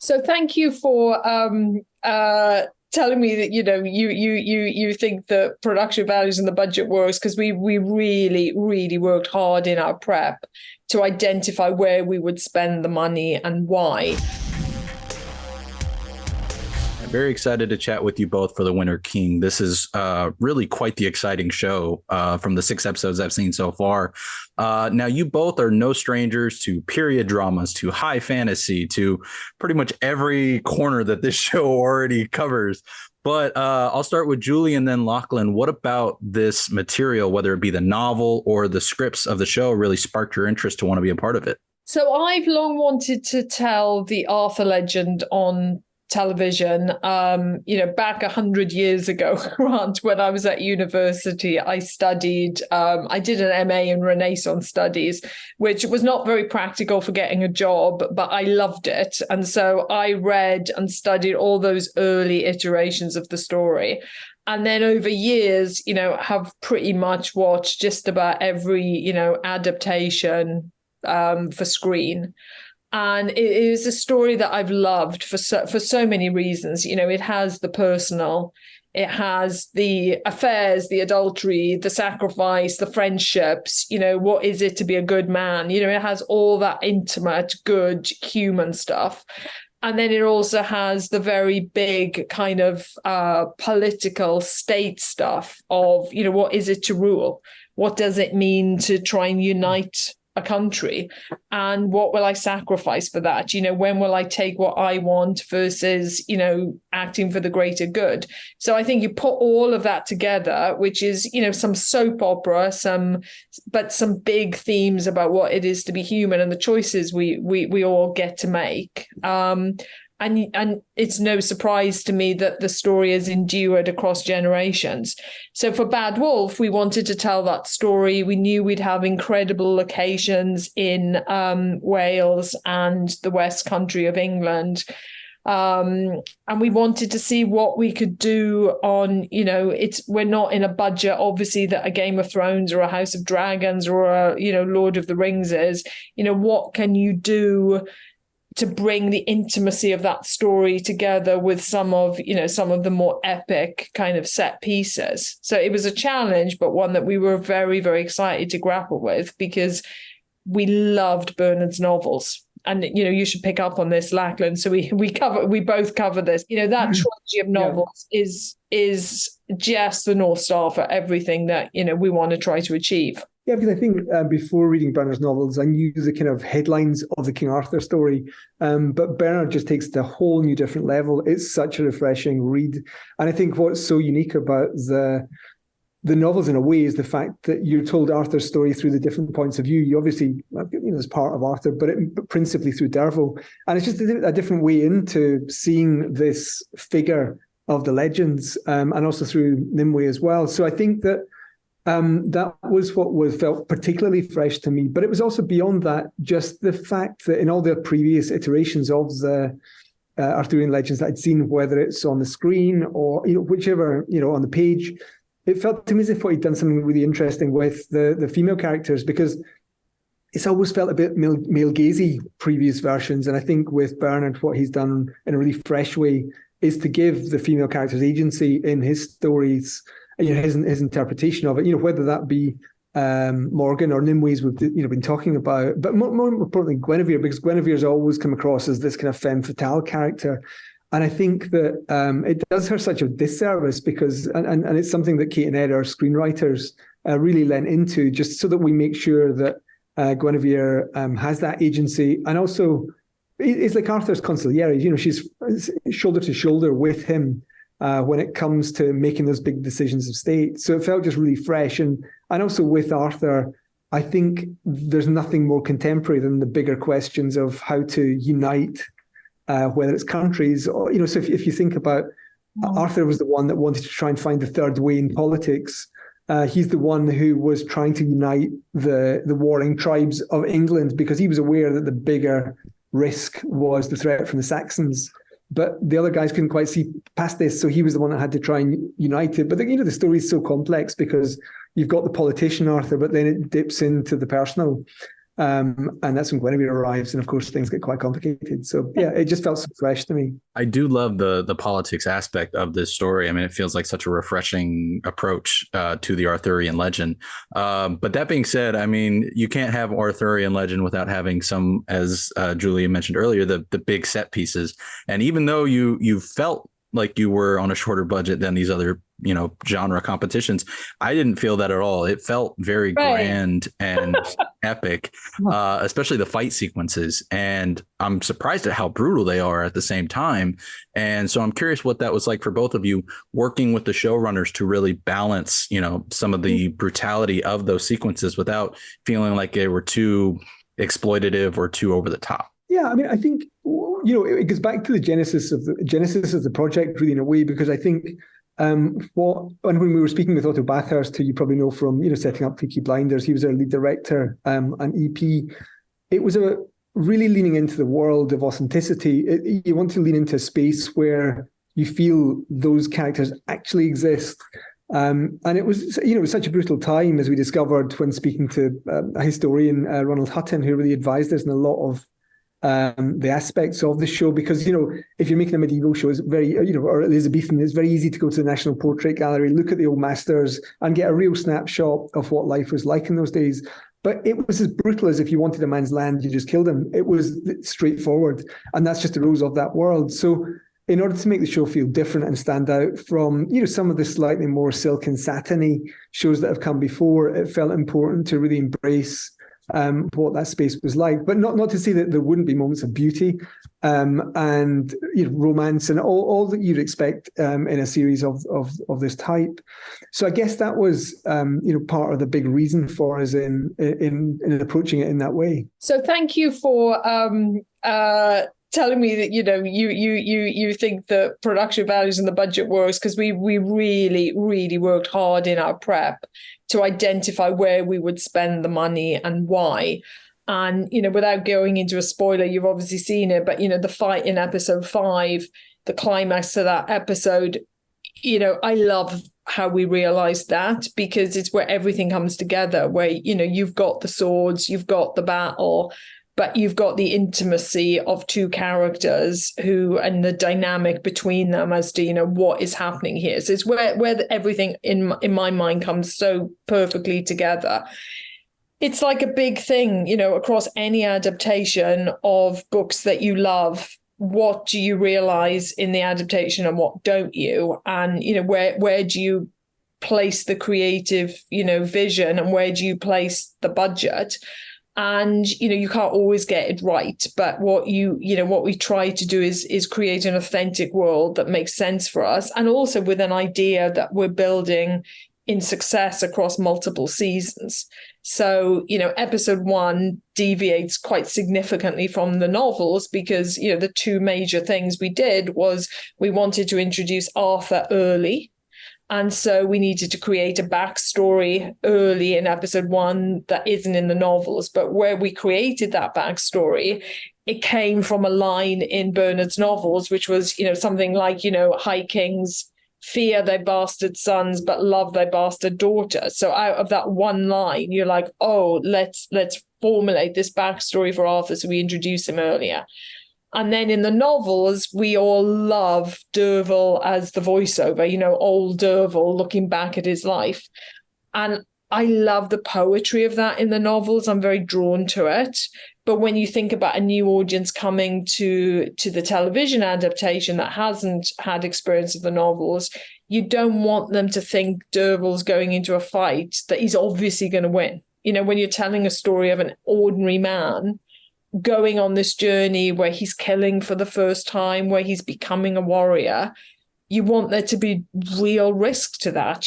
So thank you for telling me that you think the production values and the budget works, because we really worked hard in our prep to identify where we would spend the money and why. I'm very excited to chat with you both for The Winter King. This is really quite the exciting show from the 6 episodes I've seen so far. Now, you both are no strangers to period dramas, to high fantasy, to pretty much every corner that this show already covers. But I'll start with Julie and then Lachlan. What about this material, whether it be the novel or the scripts of the show, really sparked your interest to want to be a part of it? So I've long wanted to tell the Arthur legend on television. Back 100 years ago, Grant, when I was at university, I studied, I did an MA in Renaissance studies, which was not very practical for getting a job, but I loved it. And so I read and studied all those early iterations of the story. And then over years, have pretty much watched just about every, adaptation for screen. And it is a story that I've loved for so many reasons. It has the personal, it has the affairs, the adultery, the sacrifice, the friendships. What is it to be a good man? It has all that intimate, good human stuff. And then it also has the very big kind of political state stuff of, what is it to rule? What does it mean to try and unite a country, and what will I sacrifice for that? When will I take what I want versus, acting for the greater good? So I think you put all of that together, which is, some soap opera, but some big themes about what it is to be human and the choices we all get to make. And it's no surprise to me that the story has endured across generations. So for Bad Wolf, we wanted to tell that story. We knew we'd have incredible locations in Wales and the West Country of England. And we wanted to see what we could do on, we're not in a budget, obviously, that a Game of Thrones or a House of Dragons or a, Lord of the Rings is. What can you do to bring the intimacy of that story together with some of the more epic kind of set pieces. So it was a challenge, but one that we were very, very excited to grapple with, because we loved Bernard's novels. And, you should pick up on this, Lachlan. So we both cover this. That trilogy of novels is just the North Star for everything that, we want to try to achieve. Yeah, because I think before reading Bernard's novels, I knew the kind of headlines of the King Arthur story, but Bernard just takes it to a whole new different level. It's such a refreshing read. And I think what's so unique about the novels in a way is the fact that you're told Arthur's story through the different points of view. You obviously, as part of Arthur, but principally through Derville. And it's just a different way into seeing this figure of the legends, and also through Nimue as well. So I think that that was what felt particularly fresh to me. But it was also beyond that, just the fact that in all the previous iterations of the Arthurian legends that I'd seen, whether it's on the screen or whichever on the page, it felt to me as if he'd done something really interesting with the female characters, because it's always felt a bit male-gazy previous versions. And I think with Bernard, what he's done in a really fresh way is to give the female characters agency in his stories, his interpretation of it, whether that be Morgan or Nimue's we've been talking about, but more importantly Guinevere, because Guinevere's always come across as this kind of femme fatale character. And I think that it does her such a disservice, because and it's something that Kate and Ed, our screenwriters, really lent into, just so that we make sure that Guinevere has that agency. And also it's like Arthur's consigliere, she's shoulder to shoulder with him when it comes to making those big decisions of state. So it felt just really fresh. And also with Arthur, I think there's nothing more contemporary than the bigger questions of how to unite, whether it's countries or, so if you think about Arthur was the one that wanted to try and find the third way in politics. He's the one who was trying to unite the warring tribes of England, because he was aware that the bigger risk was the threat from the Saxons. But the other guys couldn't quite see past this, so he was the one that had to try and unite it. But the story is so complex, because you've got the politician Arthur, but then it dips into the personal. And that's when Guinevere arrives, and of course things get quite complicated. So yeah, it just felt so fresh to me. I do love the politics aspect of this story. I mean, it feels like such a refreshing approach to the Arthurian legend. But that being said, I mean, you can't have Arthurian legend without having some, as Julia mentioned earlier, the big set pieces. And even though you felt like you were on a shorter budget than these other, genre competitions, I didn't feel that at all. It felt very grand and epic, especially the fight sequences. And I'm surprised at how brutal they are at the same time. And so I'm curious what that was like for both of you, working with the showrunners to really balance, some of the brutality of those sequences without feeling like they were too exploitative or too over the top. Yeah, I mean, I think, it goes back to the genesis of the project, really, in a way, because I think when we were speaking with Otto Bathurst, who you probably know from, setting up Peaky Blinders, he was our lead director and EP. It was a really leaning into the world of authenticity. You want to lean into a space where you feel those characters actually exist. And it was, it was such a brutal time, as we discovered when speaking to a historian, Ronald Hutton, who really advised us in a lot of the aspects of the show, because if you're making a medieval show, it's very or Elizabethan, it's very easy to go to the National Portrait Gallery, look at the old masters, and get a real snapshot of what life was like in those days. But it was as brutal as if you wanted a man's land, you just killed him. It was straightforward, and that's just the rules of that world. So in order to make the show feel different and stand out from some of the slightly more silk and satiny shows that have come before, it felt important to really embrace what that space was like, but not to say that there wouldn't be moments of beauty and romance and all that you'd expect in a series of this type. So I guess that was part of the big reason for us in approaching it in that way. So thank you for telling me that you think the production values and the budget works, because we really worked hard in our prep to identify where we would spend the money and why. And without going into a spoiler, you've obviously seen it, but the fight in episode 5, the climax to that episode, I love how we realized that, because it's where everything comes together, where you've got the swords, you've got the battle, but you've got the intimacy of two characters and the dynamic between them as to, what is happening here. So it's where everything in my mind comes so perfectly together. It's like a big thing, across any adaptation of books that you love. What do you realize in the adaptation and what don't you? And, where do you place the creative, vision, and where do you place the budget? And, you can't always get it right. But what we try to do is create an authentic world that makes sense for us. And also with an idea that we're building in success across multiple seasons. So, episode 1 deviates quite significantly from the novels because, the two major things we did was we wanted to introduce Arthur early. And so we needed to create a backstory early in episode 1 that isn't in the novels. But where we created that backstory, it came from a line in Bernard's novels, which was, something like, High Kings fear their bastard sons, but love their bastard daughters. So out of that one line, you're like, oh, let's formulate this backstory for Arthur. So we introduce him earlier. And then in the novels, we all love Derval as the voiceover, old Derval looking back at his life. And I love the poetry of that in the novels. I'm very drawn to it. But when you think about a new audience coming to the television adaptation that hasn't had experience of the novels, you don't want them to think Derval's going into a fight that he's obviously going to win. When you're telling a story of an ordinary man going on this journey where he's killing for the first time, where he's becoming a warrior, you want there to be real risk to that.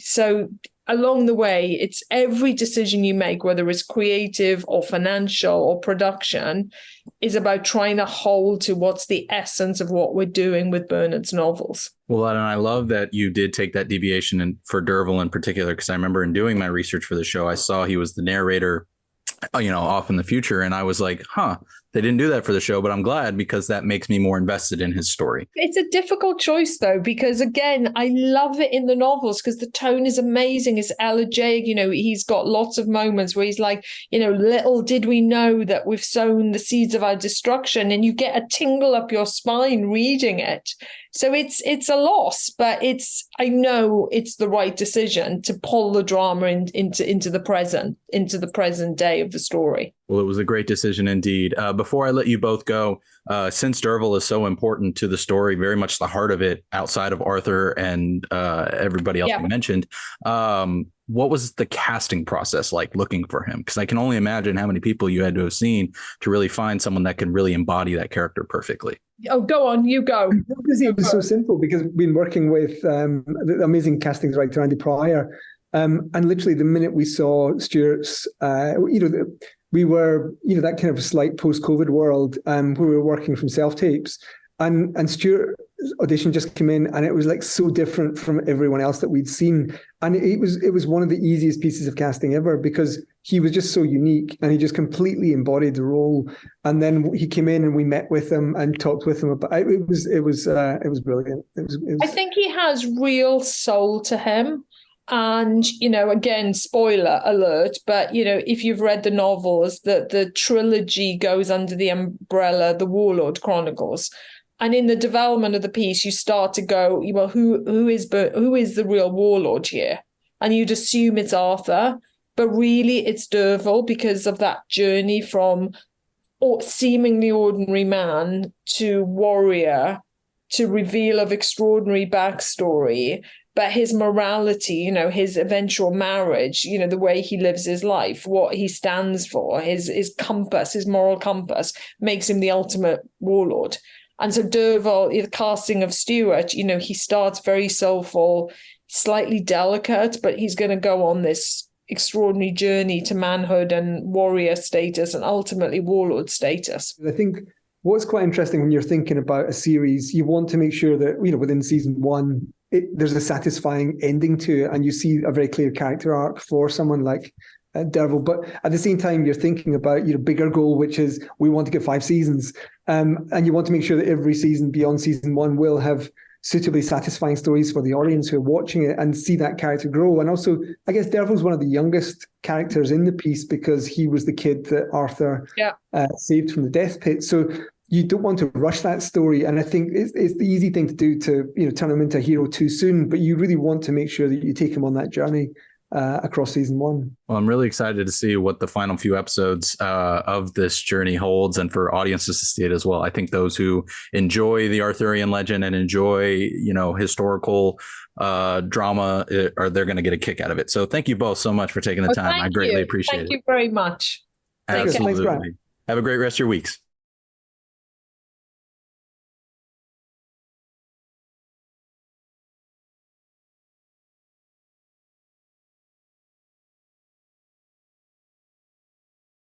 So along the way, it's every decision you make, whether it's creative or financial or production, is about trying to hold to what's the essence of what we're doing with Bernard's novels. Well, and I love that you did take that deviation and for Derval in particular, because I remember in doing my research for the show, I saw he was the narrator off in the future. And I was like, They didn't do that for the show, but I'm glad because that makes me more invested in his story. It's a difficult choice, though, because, again, I love it in the novels because the tone is amazing. It's elegiac. He's got lots of moments where he's like, little did we know that we've sown the seeds of our destruction, and you get a tingle up your spine reading it. So it's a loss, but I know it's the right decision to pull the drama into the present day of the story. Well, it was a great decision indeed. Before I let you both go, since Derval is so important to the story, very much the heart of it outside of Arthur and everybody else we mentioned, what was the casting process like looking for him? Because I can only imagine how many people you had to have seen to really find someone that could really embody that character perfectly. Oh, go on, you go. It was so simple because we've been working with the amazing casting director, Andy Pryor. And literally the minute we saw Stuart's, we were, that kind of slight post-COVID world where we were working from self-tapes. And Stuart's audition just came in, and it was like so different from everyone else that we'd seen. And it was one of the easiest pieces of casting ever because he was just so unique and he just completely embodied the role. And then he came in and we met with him and talked with him about it. It was brilliant. It was. I think he has real soul to him. And, again, spoiler alert, but, if you've read the novels, the trilogy goes under the umbrella, the Warlord Chronicles. And in the development of the piece, you start to go, well, who is the real warlord here? And you'd assume it's Arthur, but really it's Derval because of that journey from seemingly ordinary man to warrior to reveal of extraordinary backstory. But his morality, his eventual marriage, the way he lives his life, what he stands for, his compass, his moral compass makes him the ultimate warlord. And so Derval, the casting of Stuart, he starts very soulful, slightly delicate, but he's going to go on this extraordinary journey to manhood and warrior status and ultimately warlord status. I think what's quite interesting when you're thinking about a series, you want to make sure that, within season one, there's a satisfying ending to it and you see a very clear character arc for someone like Derval. But at the same time, you're thinking about your bigger goal, which is we want to get 5 seasons. And you want to make sure that every season beyond season one will have suitably satisfying stories for the audience who are watching it and see that character grow. And also, I guess Derval's one of the youngest characters in the piece because he was the kid that Arthur saved from the death pit. So you don't want to rush that story. And I think it's the easy thing to do to, turn him into a hero too soon, but you really want to make sure that you take him on that journey across season one. Well, I'm really excited to see what the final few episodes of this journey holds and for audiences to see it as well. I think those who enjoy the Arthurian legend and enjoy, historical drama, they're going to get a kick out of it. So thank you both so much for taking the time. I greatly appreciate it. Thank you very much. Absolutely. Have a great rest of your weeks.